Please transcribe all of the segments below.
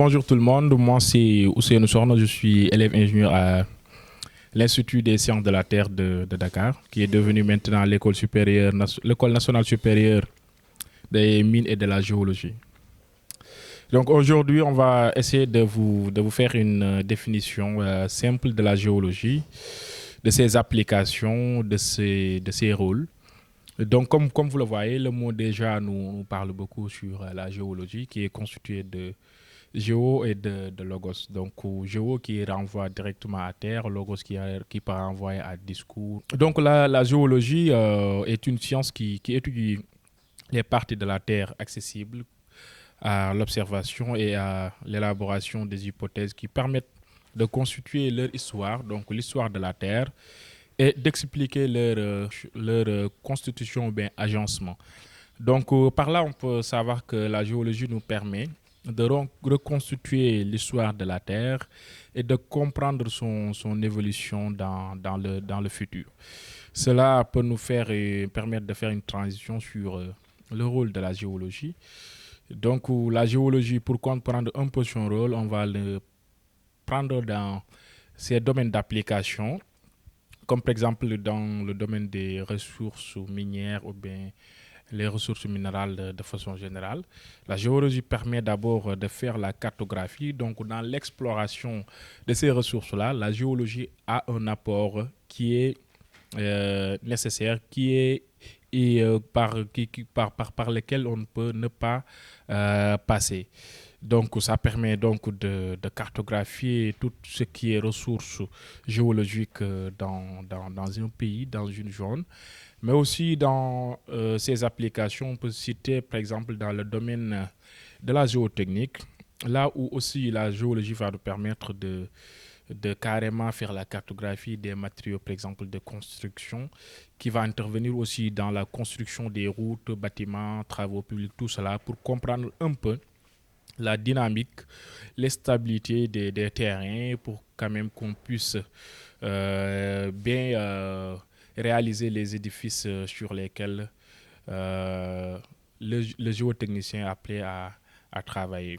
Bonjour tout le monde, moi c'est Ousseynou Sorno, je suis élève ingénieur à l'Institut des sciences de la Terre de Dakar, qui est devenu maintenant l'école nationale supérieure des mines et de la géologie. Donc aujourd'hui, on va essayer de vous faire une définition simple de la géologie, de ses applications, de ses rôles. Donc comme vous le voyez, le mot déjà nous parle beaucoup sur la géologie qui est constituée de géo et de logos. Donc, géo qui renvoie directement à terre, logos qui peut renvoyer à discours. Donc, la géologie est une science qui étudie les parties de la terre accessibles à l'observation et à l'élaboration des hypothèses qui permettent de constituer leur histoire, donc l'histoire de la terre, et d'expliquer leur constitution ou bien agencement. Donc, par là, on peut savoir que la géologie nous permet de reconstituer l'histoire de la Terre et de comprendre son évolution dans le futur. Cela peut nous permettre de faire une transition sur le rôle de la géologie. Donc, la géologie, pour comprendre un peu son rôle, on va le prendre dans ses domaines d'application, comme par exemple dans le domaine des ressources minières ou bien les ressources minérales de façon générale. La géologie permet d'abord de faire la cartographie. Donc, dans l'exploration de ces ressources-là, la géologie a un apport qui est nécessaire, qui est par lequel on ne peut ne pas passer. Donc, ça permet donc de cartographier tout ce qui est ressources géologiques dans un pays, dans une zone. Mais aussi dans ces applications, on peut citer par exemple dans le domaine de la géotechnique, là où aussi la géologie va nous permettre de carrément faire la cartographie des matériaux, par exemple de construction, qui va intervenir aussi dans la construction des routes, bâtiments, travaux publics, tout cela, pour comprendre un peu la dynamique, les stabilités des terrains, pour quand même qu'on puisse bien réaliser les édifices sur lesquels le géotechnicien est appelé à travailler.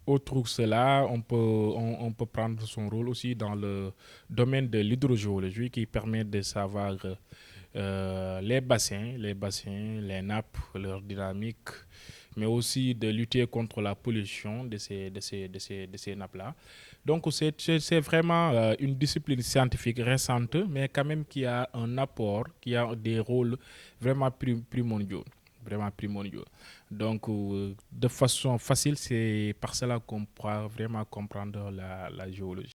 Autre que cela, on peut prendre son rôle aussi dans le domaine de l'hydrogéologie qui permet de savoir les nappes, leur dynamique, mais aussi de lutter contre la pollution de ces nappes-là. Donc, c'est vraiment une discipline scientifique récente, mais quand même qui a un apport, qui a des rôles vraiment primordiaux. Vraiment primordiaux. Donc, de façon facile, c'est par cela qu'on pourra vraiment comprendre la géologie.